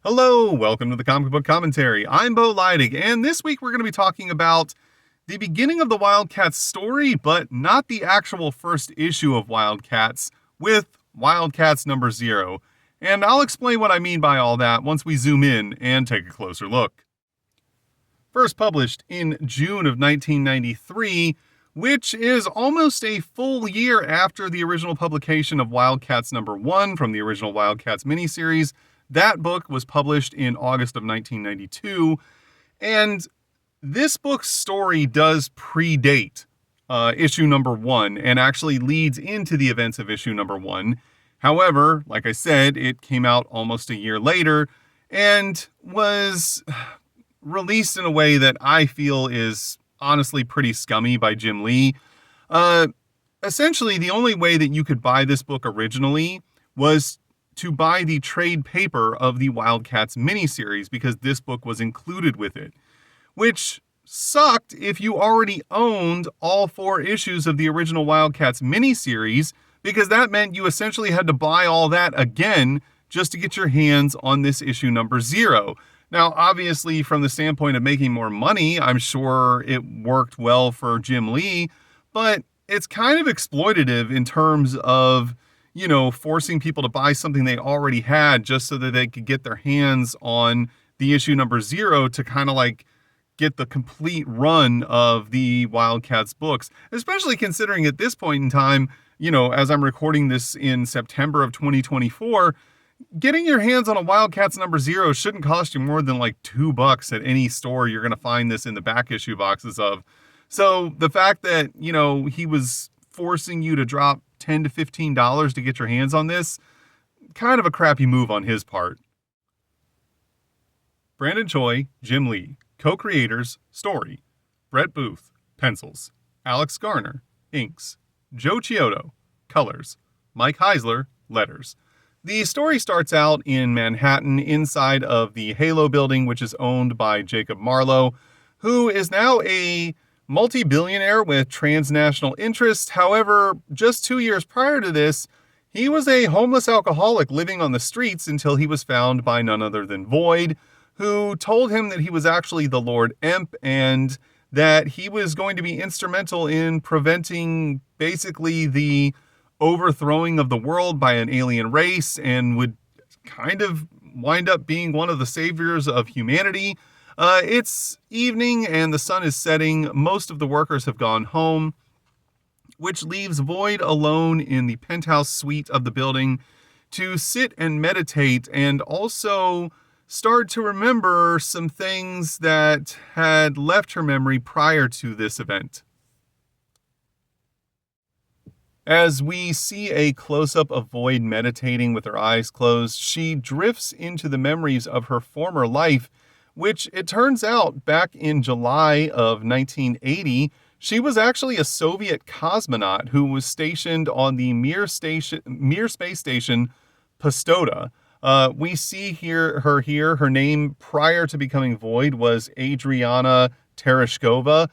Hello, welcome to the Comic Book Commentary. I'm Bo Leidig, and this week we're going to be talking about the beginning of the Wildcats story, but not the actual first issue of Wildcats, with Wildcats number 0. And I'll explain what I mean by all that once we zoom in and take a closer look. First published in June of 1993, which is almost a full year after the original publication of Wildcats number 1 from the original Wildcats miniseries. That book was published in August of 1992, and this book's story does predate issue number 1 and actually leads into the events of issue number 1. However, like I said, it came out almost a year later and was released in a way that I feel is honestly pretty scummy by Jim Lee. Essentially, the only way that you could buy this book originally was to buy the trade paper of the Wildcats miniseries, because this book was included with it, which sucked if you already owned all 4 issues of the original Wildcats miniseries, because that meant you essentially had to buy all that again just to get your hands on this issue number 0. Now, obviously, from the standpoint of making more money, I'm sure it worked well for Jim Lee, but it's kind of exploitative in terms of, forcing people to buy something they already had just so that they could get their hands on the issue number 0 to kind of like get the complete run of the Wildcats books, especially considering at this point in time, as I'm recording this in September of 2024, getting your hands on a Wildcats number 0 shouldn't cost you more than like $2 at any store you're going to find this in the back issue boxes of. So the fact that, he was forcing you to drop $10 to $15 to get your hands on this, kind of a crappy move on his part. Brandon Choi, Jim Lee, co-creators, story. Brett Booth, pencils. Alex Garner, inks. Joe Chiodo, colors. Mike Heisler, letters. The story starts out in Manhattan inside of the Halo building, which is owned by Jacob Marlowe, who is now a multi-billionaire with transnational interests. However, just 2 years prior to this, he was a homeless alcoholic living on the streets until he was found by none other than Void, who told him that he was actually the Lord Emp and that he was going to be instrumental in preventing basically the overthrowing of the world by an alien race and would kind of wind up being one of the saviors of humanity. It's evening and the sun is setting. Most of the workers have gone home, which leaves Void alone in the penthouse suite of the building to sit and meditate and also start to remember some things that had left her memory prior to this event. As we see a close-up of Void meditating with her eyes closed, she drifts into the memories of her former life, which it turns out back in July of 1980, she was actually a Soviet cosmonaut who was stationed on the Mir space station Pustoda. We see her here. Her name prior to becoming Void was Adriana Tereshkova.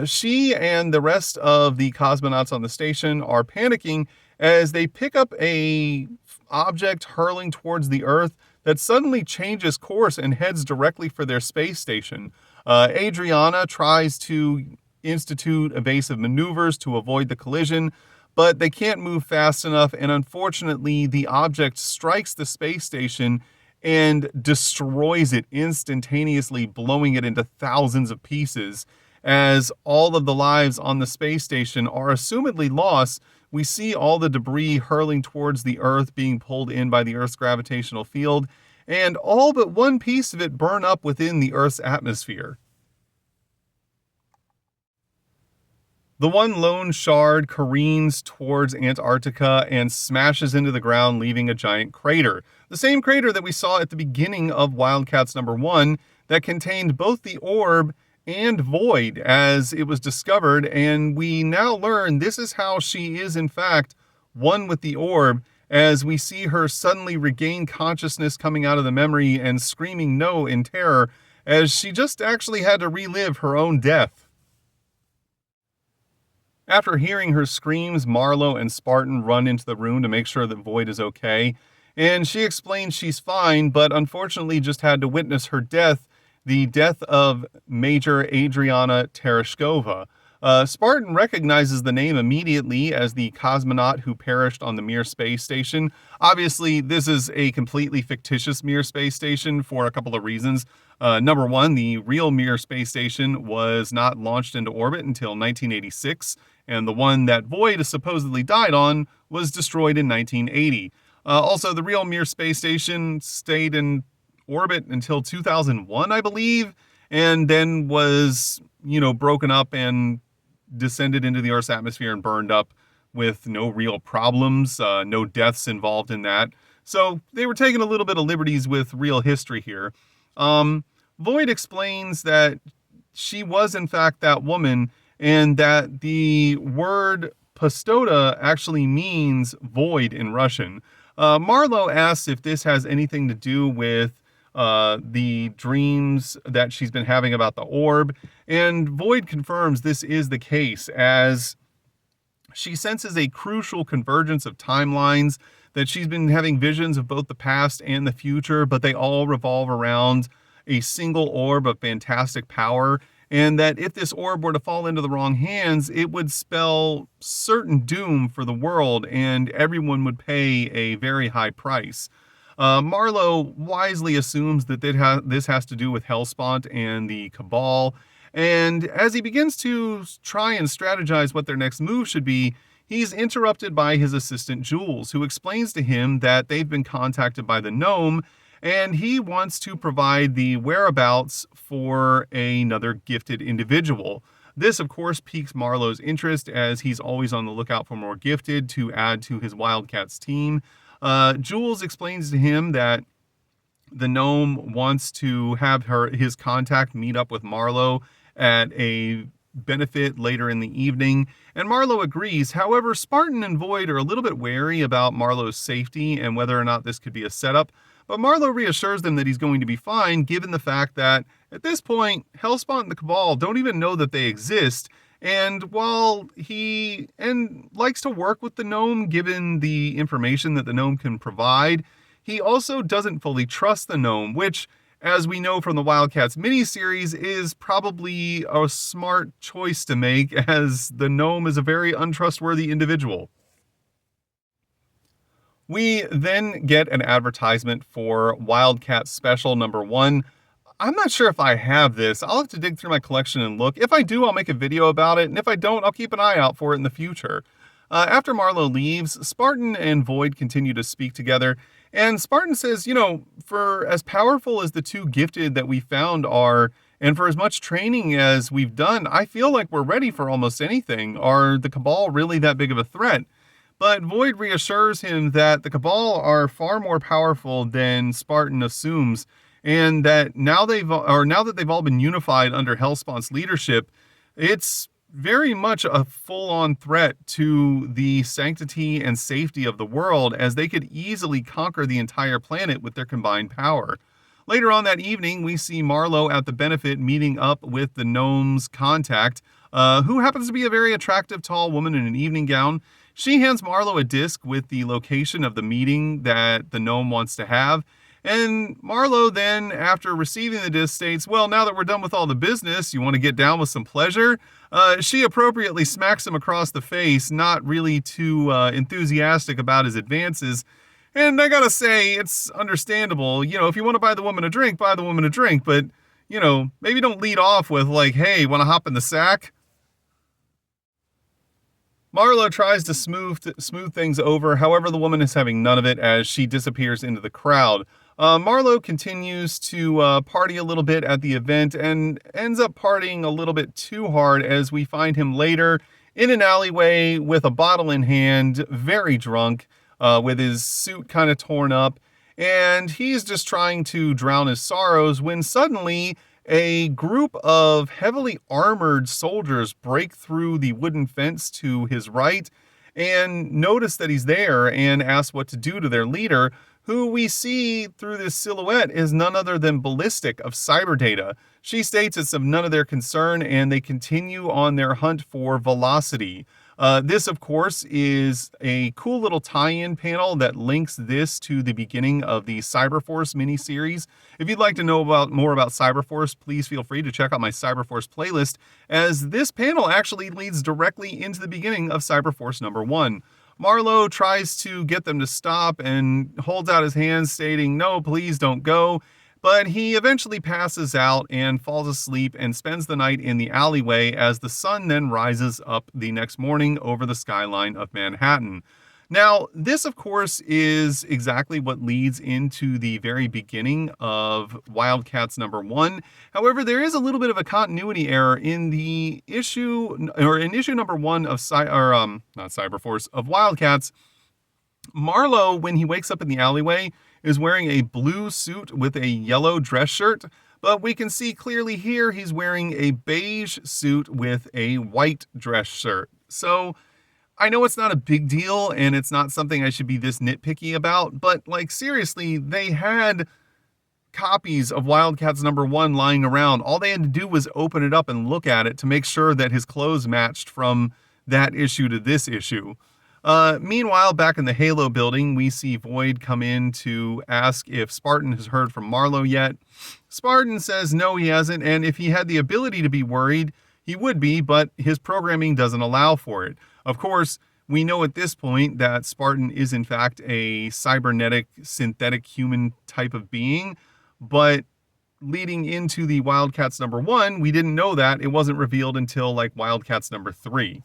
She and the rest of the cosmonauts on the station are panicking as they pick up a object hurling towards the Earth that suddenly changes course and heads directly for their space station. Adriana tries to institute evasive maneuvers to avoid the collision, but they can't move fast enough, and unfortunately the object strikes the space station and destroys it instantaneously, blowing it into thousands of pieces. As all of the lives on the space station are assumedly lost, we see all the debris hurling towards the Earth being pulled in by the Earth's gravitational field, and all but one piece of it burn up within the Earth's atmosphere. The one lone shard careens towards Antarctica and smashes into the ground, leaving a giant crater. The same crater that we saw at the beginning of Wildcats number 1 that contained both the orb and Void as it was discovered, and we now learn this is how she is in fact one with the orb, as we see her suddenly regain consciousness coming out of the memory and screaming no in terror, as she just actually had to relive her own death. After hearing her screams, Marlowe and Spartan run into the room to make sure that Void is okay, And she explains she's fine, but unfortunately just had to witness her death, the death of Major Adriana Tereshkova. Spartan recognizes the name immediately as the cosmonaut who perished on the Mir space station. Obviously, this is a completely fictitious Mir space station for a couple of reasons. Number one, the real Mir space station was not launched into orbit until 1986, and the one that Void supposedly died on was destroyed in 1980. Also, the real Mir space station stayed in orbit until 2001, I believe, and then was, broken up and descended into the Earth's atmosphere and burned up with no real problems, no deaths involved in that. So they were taking a little bit of liberties with real history here. Void explains that she was, in fact, that woman, and that the word Pastoda actually means void in Russian. Marlowe asks if this has anything to do with the dreams that she's been having about the orb, and Void confirms this is the case, as she senses a crucial convergence of timelines, that she's been having visions of both the past and the future, but they all revolve around a single orb of fantastic power, and that if this orb were to fall into the wrong hands, it would spell certain doom for the world, and everyone would pay a very high price. Marlowe wisely assumes that this has to do with Hellspawn and the Cabal, and as he begins to try and strategize what their next move should be, he's interrupted by his assistant Jules, who explains to him that they've been contacted by the gnome, and he wants to provide the whereabouts for another gifted individual. This, of course, piques Marlowe's interest, as he's always on the lookout for more gifted to add to his WildC.A.T.S team. Jules explains to him that the gnome wants to have his contact meet up with Marlowe at a benefit later in the evening, and Marlowe agrees. However, Spartan and Void are a little bit wary about Marlowe's safety and whether or not this could be a setup, but Marlowe reassures them that he's going to be fine, given the fact that, at this point, Hellspawn and the Cabal don't even know that they exist, and while he likes to work with the gnome, given the information that the gnome can provide, he also doesn't fully trust the gnome, which, as we know from the WildC.A.T.S miniseries, is probably a smart choice to make, as the gnome is a very untrustworthy individual. We then get an advertisement for WildC.A.T Special number 1. I'm not sure if I have this. I'll have to dig through my collection and look. If I do, I'll make a video about it, and if I don't, I'll keep an eye out for it in the future. After Marlowe leaves, Spartan and Void continue to speak together, and Spartan says, for as powerful as the two gifted that we found are, and for as much training as we've done, I feel like we're ready for almost anything. Are the Cabal really that big of a threat? But Void reassures him that the Cabal are far more powerful than Spartan assumes, and that now that they've all been unified under Hellspawn's leadership, it's very much a full-on threat to the sanctity and safety of the world, as they could easily conquer the entire planet with their combined power. Later on that evening, we see Marlowe at the benefit meeting up with the gnome's contact, who happens to be a very attractive tall woman in an evening gown. She hands Marlowe a disc with the location of the meeting that the gnome wants to have, and Marlowe then, after receiving the disc, states, well, now that we're done with all the business, you want to get down with some pleasure? She appropriately smacks him across the face, not really too enthusiastic about his advances. And I gotta say, it's understandable. If you want to buy the woman a drink, buy the woman a drink. But, maybe don't lead off with like, hey, want to hop in the sack? Marlowe tries to smooth things over. However, the woman is having none of it, as she disappears into the crowd. Marlowe continues to party a little bit at the event, and ends up partying a little bit too hard, as we find him later in an alleyway with a bottle in hand, very drunk, with his suit kind of torn up, and he's just trying to drown his sorrows, when suddenly a group of heavily armored soldiers break through the wooden fence to his right and notice that he's there and ask what to do to their leader, who we see through this silhouette is none other than Ballistic of Cyberdata. She states it's of none of their concern, and they continue on their hunt for Velocity. This, of course, is a cool little tie-in panel that links this to the beginning of the Cyberforce miniseries. If you'd like to know more about Cyberforce, please feel free to check out my Cyberforce playlist, as this panel actually leads directly into the beginning of Cyberforce number 1. Marlowe tries to get them to stop and holds out his hands stating, "No, please don't go." But he eventually passes out and falls asleep and spends the night in the alleyway as the sun then rises up the next morning over the skyline of Manhattan. Now, this, of course, is exactly what leads into the very beginning of Wildcats number 1. However, there is a little bit of a continuity error in the issue, or in issue number 1 of not Cyberforce, of Wildcats. Marlowe, when he wakes up in the alleyway, is wearing a blue suit with a yellow dress shirt, but we can see clearly here he's wearing a beige suit with a white dress shirt. So I know it's not a big deal and it's not something I should be this nitpicky about, but like seriously, they had copies of Wildcats number 1 lying around. All they had to do was open it up and look at it to make sure that his clothes matched from that issue to this issue. Meanwhile, back in the Halo building, we see Void come in to ask if Spartan has heard from Marlowe yet. Spartan says no, he hasn't, and if he had the ability to be worried, he would be, but his programming doesn't allow for it. Of course, we know at this point that Spartan is in fact a cybernetic, synthetic human type of being, but leading into the Wildcats number 1, we didn't know that. It wasn't revealed until like Wildcats number 3.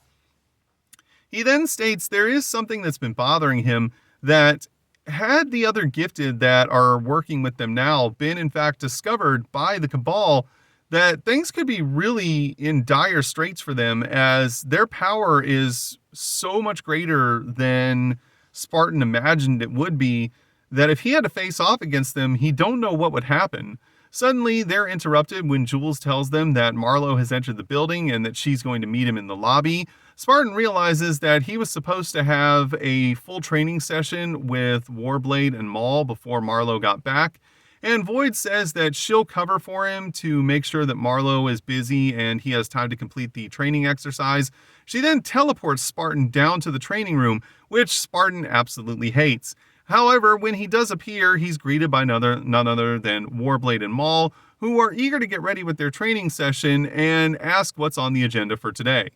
He then states there is something that's been bothering him that had the other gifted that are working with them now been in fact discovered by the Cabal, that things could be really in dire straits for them, as their power is so much greater than Spartan imagined it would be, that if he had to face off against them, he don't know what would happen. Suddenly, they're interrupted when Jules tells them that Marlowe has entered the building and that she's going to meet him in the lobby. Spartan realizes that he was supposed to have a full training session with Warblade and Maul before Marlowe got back, and Void says that she'll cover for him to make sure that Marlowe is busy and he has time to complete the training exercise. She then teleports Spartan down to the training room, which Spartan absolutely hates. However, when he does appear, he's greeted by none other than Warblade and Maul, who are eager to get ready with their training session and ask what's on the agenda for today.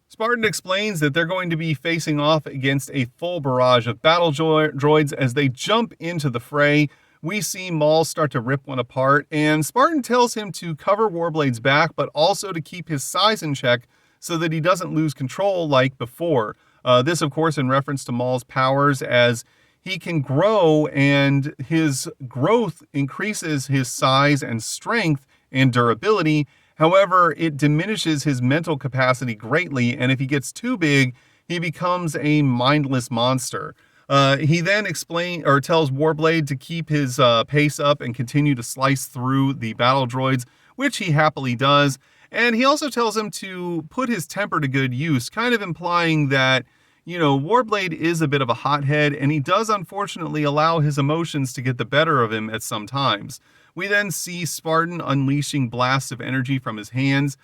Spartan explains that they're going to be facing off against a full barrage of battle droids. As they jump into the fray, we see Maul start to rip one apart, and Spartan tells him to cover Warblade's back, but also to keep his size in check so that he doesn't lose control like before. This, of course, in reference to Maul's powers, as he can grow, and his growth increases his size and strength and durability. However, it diminishes his mental capacity greatly, and if he gets too big, he becomes a mindless monster. He then tells Warblade to keep his pace up and continue to slice through the battle droids, which he happily does. And he also tells him to put his temper to good use, kind of implying that, Warblade is a bit of a hothead, and he does unfortunately allow his emotions to get the better of him at some times. We then see Spartan unleashing blasts of energy from his hands.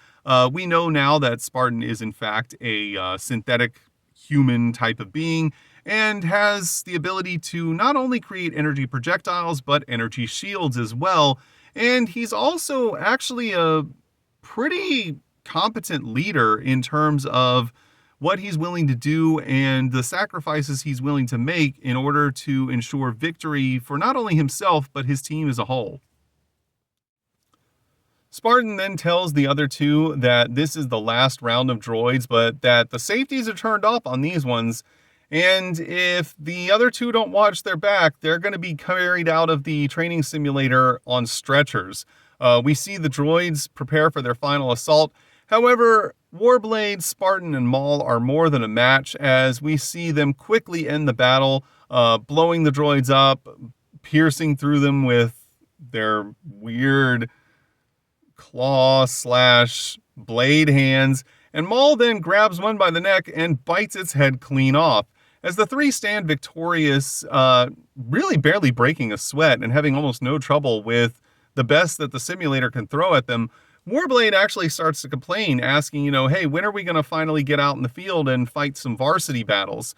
We know now that Spartan is in fact a synthetic human type of being, and has the ability to not only create energy projectiles, but energy shields as well. And he's also actually a pretty competent leader in terms of what he's willing to do and the sacrifices he's willing to make in order to ensure victory for not only himself, but his team as a whole. Spartan then tells the other two that this is the last round of droids, but that the safeties are turned off on these ones, and if the other two don't watch their back, they're going to be carried out of the training simulator on stretchers. We see the droids prepare for their final assault. However, Warblade, Spartan, and Maul are more than a match, as we see them quickly end the battle, blowing the droids up, piercing through them with their weird claw/blade hands, and Maul then grabs one by the neck and bites its head clean off. As the three stand victorious, really barely breaking a sweat and having almost no trouble with the best that the simulator can throw at them, Warblade actually starts to complain, asking, hey, when are we going to finally get out in the field and fight some varsity battles?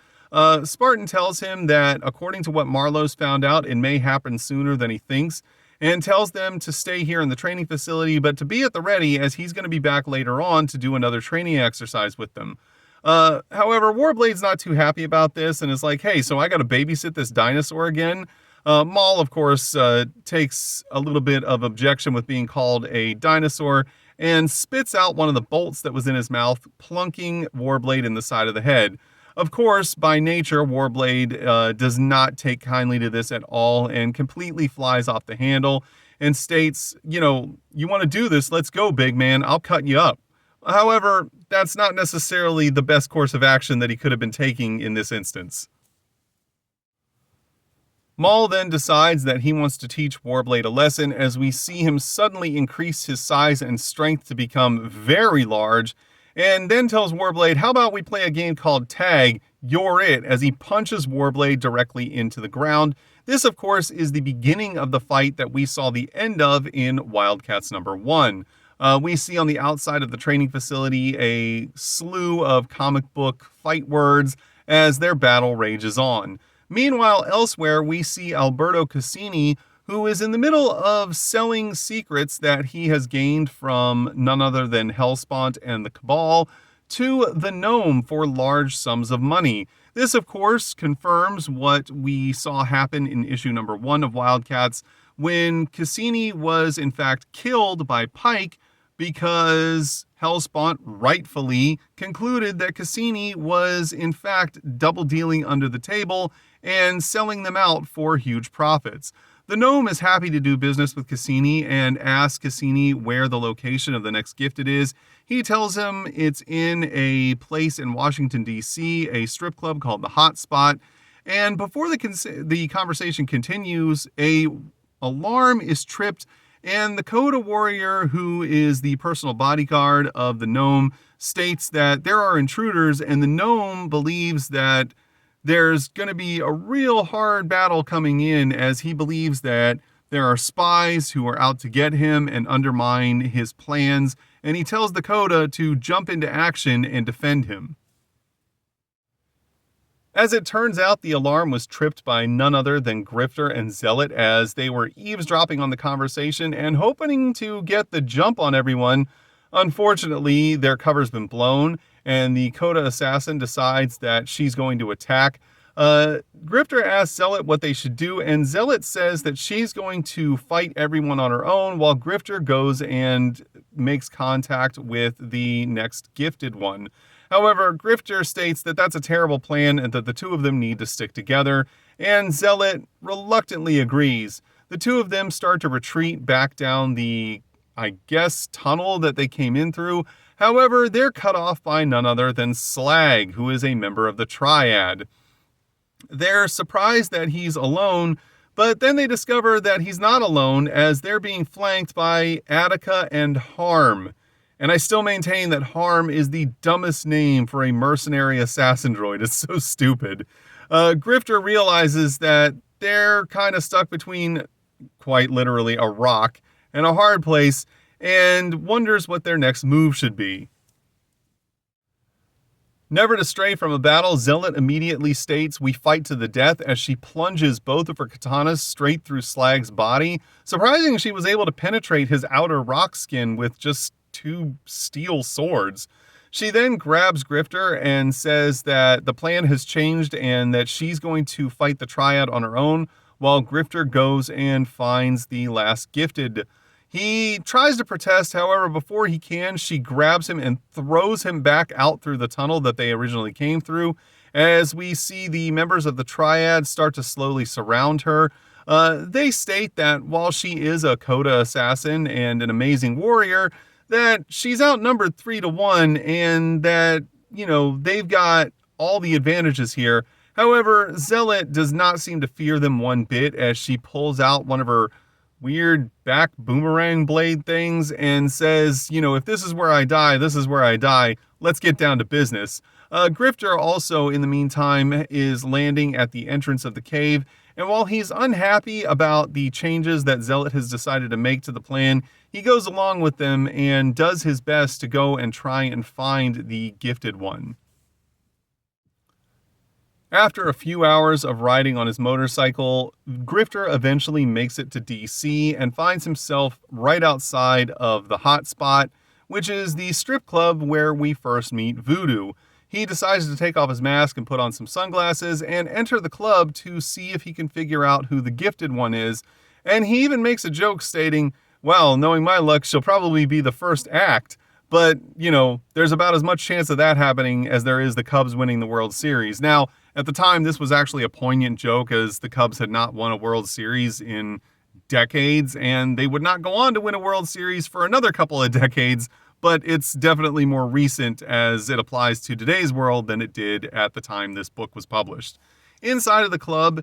Spartan tells him that according to what Marlowe's found out, it may happen sooner than he thinks, and tells them to stay here in the training facility, but to be at the ready as he's going to be back later on to do another training exercise with them. However, Warblade's not too happy about this and is like, hey, so I got to babysit this dinosaur again? Maul, of course, takes a little bit of objection with being called a dinosaur and spits out one of the bolts that was in his mouth, plunking Warblade in the side of the head. Of course, by nature, Warblade does not take kindly to this at all and completely flies off the handle and states, you want to do this, let's go, big man, I'll cut you up. However, that's not necessarily the best course of action that he could have been taking in this instance. Maul then decides that he wants to teach Warblade a lesson as we see him suddenly increase his size and strength to become very large, and then tells Warblade, how about we play a game called Tag, You're It, as he punches Warblade directly into the ground. This, of course, is the beginning of the fight that we saw the end of in Wildcats number 1. We see on the outside of the training facility a slew of comic book fight words as their battle rages on. Meanwhile, elsewhere, we see Alberto Cassini, who is in the middle of selling secrets that he has gained from none other than Hellspawn and the Cabal to the Gnome for large sums of money. This, of course, confirms what we saw happen in issue number 1 of Wildcats, when Cassini was in fact killed by Pike because Hellspawn rightfully concluded that Cassini was in fact double dealing under the table and selling them out for huge profits. The Gnome is happy to do business with Cassini and asks Cassini where the location of the next gifted is. He tells him it's in a place in Washington, D.C., a strip club called the Hot Spot. And before the conversation continues, a alarm is tripped, and the Coda warrior, who is the personal bodyguard of the Gnome, states that there are intruders, and the Gnome believes that there's going to be a real hard battle coming in, as he believes that there are spies who are out to get him and undermine his plans, and he tells the Coda to jump into action and defend him. As it turns out, the alarm was tripped by none other than Grifter and Zealot, as they were eavesdropping on the conversation and hoping to get the jump on everyone. Unfortunately, their cover's been blown, and the Coda assassin decides that she's going to attack. Grifter asks Zealot what they should do, and Zealot says that she's going to fight everyone on her own, while Grifter goes and makes contact with the next gifted one. However, Grifter states that that's a terrible plan and that the two of them need to stick together, and Zealot reluctantly agrees. The two of them start to retreat back down the, tunnel that they came in through. However, they're cut off by none other than Slag, who is a member of the Triad. They're surprised that he's alone, but then they discover that he's not alone, as they're being flanked by Attica and Harm. And I still maintain that Harm is the dumbest name for a mercenary assassin droid. It's so stupid. Grifter realizes that they're kind of stuck between, quite literally, a rock and a hard place, and wonders what their next move should be. Never to stray from a battle, Zealot immediately states, "We fight to the death," as she plunges both of her katanas straight through Slag's body. Surprising she was able to penetrate his outer rock skin with just 2 steel swords. She then grabs Grifter and says that the plan has changed and that she's going to fight the Triad on her own, while Grifter goes and finds the last gifted. He tries to protest, however, before he can, she grabs him and throws him back out through the tunnel that they originally came through, as we see the members of the Triad start to slowly surround her. They state that while she is a Coda assassin and an amazing warrior, that she's outnumbered 3-1 and that, they've got all the advantages here. However, Zealot does not seem to fear them one bit, as she pulls out one of her weird back boomerang blade things and says, if this is where I die, this is where I die. Let's get down to business. Grifter also, in the meantime, is landing at the entrance of the cave, And while he's unhappy about the changes that Zealot has decided to make to the plan, he goes along with them and does his best to go and try and find the gifted one. After a few hours of riding on his motorcycle, Grifter eventually makes it to DC and finds himself right outside of the hot spot, which is the strip club where we first meet Voodoo. He decides to take off his mask and put on some sunglasses and enter the club to see if he can figure out who the gifted one is. And he even makes a joke stating, well, knowing my luck, she'll probably be the first act. But, there's about as much chance of that happening as there is the Cubs winning the World Series. Now, at the time, this was actually a poignant joke as the Cubs had not won a World Series in decades, and they would not go on to win a World Series for another couple of decades, but it's definitely more recent as it applies to today's world than it did at the time this book was published. Inside of the club,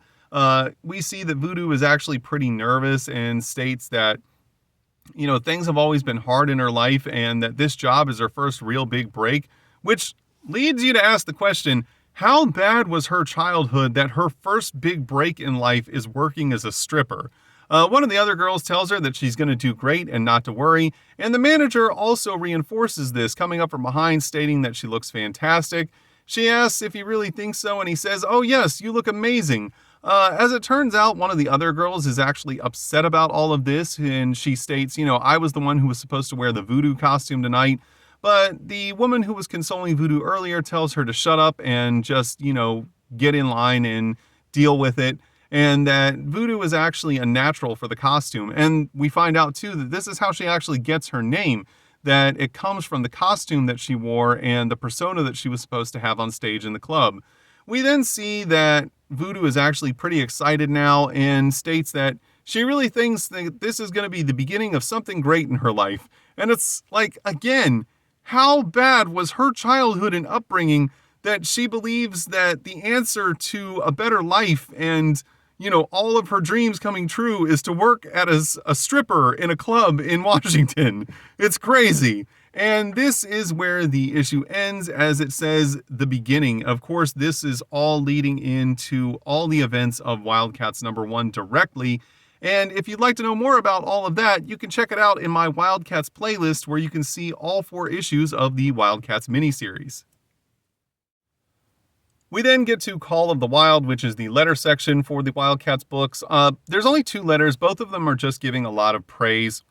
we see that Voodoo is actually pretty nervous and states that things have always been hard in her life and that this job is her first real big break, which leads you to ask the question, how bad was her childhood that her first big break in life is working as a stripper? One of the other girls tells her that she's going to do great and not to worry, and the manager also reinforces this, coming up from behind stating that she looks fantastic. She asks if he really thinks so, and he says, "Oh yes, you look amazing." As it turns out, one of the other girls is actually upset about all of this, and she states, I was the one who was supposed to wear the voodoo costume tonight, but the woman who was consoling Voodoo earlier tells her to shut up and just, get in line and deal with it, and that Voodoo is actually a natural for the costume. And we find out, too, that this is how she actually gets her name, that it comes from the costume that she wore and the persona that she was supposed to have on stage in the club. We then see that Voodoo is actually pretty excited now and states that she really thinks that this is going to be the beginning of something great in her life. And it's like, again, how bad was her childhood and upbringing that she believes that the answer to a better life and, all of her dreams coming true is to work at a stripper in a club in Washington? It's crazy. And this is where the issue ends, as it says the beginning. Of course, this is all leading into all the events of Wildcats #1 directly. And if you'd like to know more about all of that, you can check it out in my Wildcats playlist, where you can see all 4 issues of the Wildcats miniseries. We then get to Call of the Wild, which is the letter section for the Wildcats books. There's only 2 letters. Both of them are just giving a lot of praise.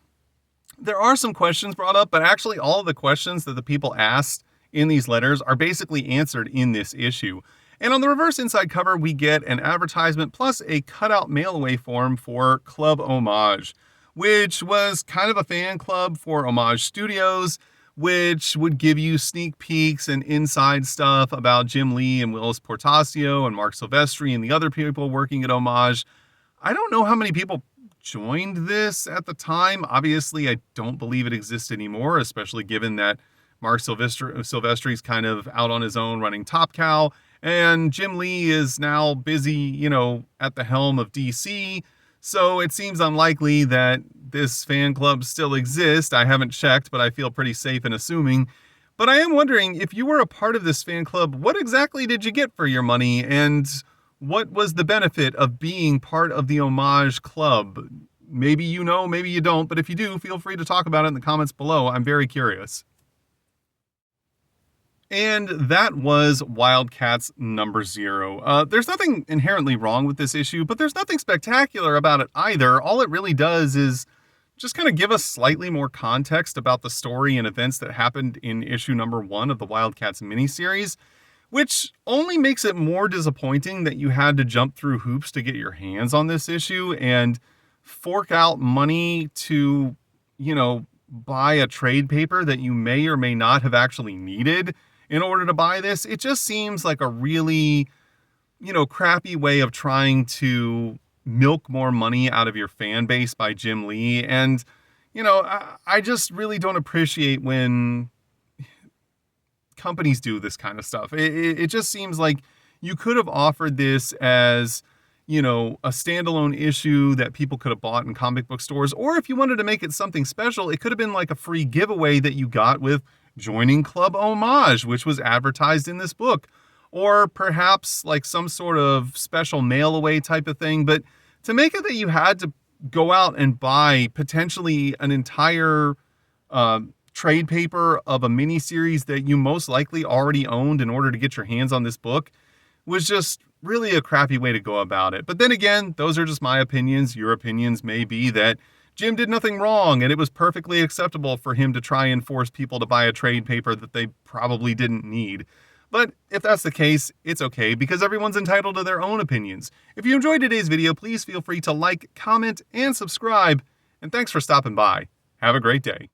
There are some questions brought up, but actually all of the questions that the people asked in these letters are basically answered in this issue. And on the reverse inside cover, we get an advertisement plus a cutout mail-away form for Club Homage, which was kind of a fan club for Homage Studios, which would give you sneak peeks and inside stuff about Jim Lee and Willis Portacio and Mark Silvestri and the other people working at Homage. I don't know how many people joined this at the time. Obviously, I don't believe it exists anymore, especially given that Mark Silvestri's kind of out on his own running Top Cow, and Jim Lee is now busy, at the helm of DC. So it seems unlikely that this fan club still exists. I haven't checked, but I feel pretty safe in assuming. But I am wondering, if you were a part of this fan club, what exactly did you get for your money? And what was the benefit of being part of the Homage Club? Maybe you know, maybe you don't, but if you do, feel free to talk about it in the comments below. I'm very curious. And that was Wildcats #0. There's nothing inherently wrong with this issue, but there's nothing spectacular about it either. All it really does is just kind of give us slightly more context about the story and events that happened in issue #1 of the Wildcats miniseries, which only makes it more disappointing that you had to jump through hoops to get your hands on this issue and fork out money to, buy a trade paper that you may or may not have actually needed in order to buy this. It just seems like a really, crappy way of trying to milk more money out of your fan base by Jim Lee. And, I just really don't appreciate when companies do this kind of stuff. It just seems like you could have offered this as, a standalone issue that people could have bought in comic book stores. Or if you wanted to make it something special, it could have been like a free giveaway that you got with joining Club Homage, which was advertised in this book. or perhaps like some sort of special mail away type of thing. But to make it that you had to go out and buy potentially an entire trade paper of a miniseries that you most likely already owned in order to get your hands on this book was just really a crappy way to go about it. But then again, those are just my opinions. Your opinions may be that Jim did nothing wrong and it was perfectly acceptable for him to try and force people to buy a trade paper that they probably didn't need. But if that's the case, it's okay because everyone's entitled to their own opinions. If you enjoyed today's video, please feel free to like, comment, and subscribe. And thanks for stopping by. Have a great day.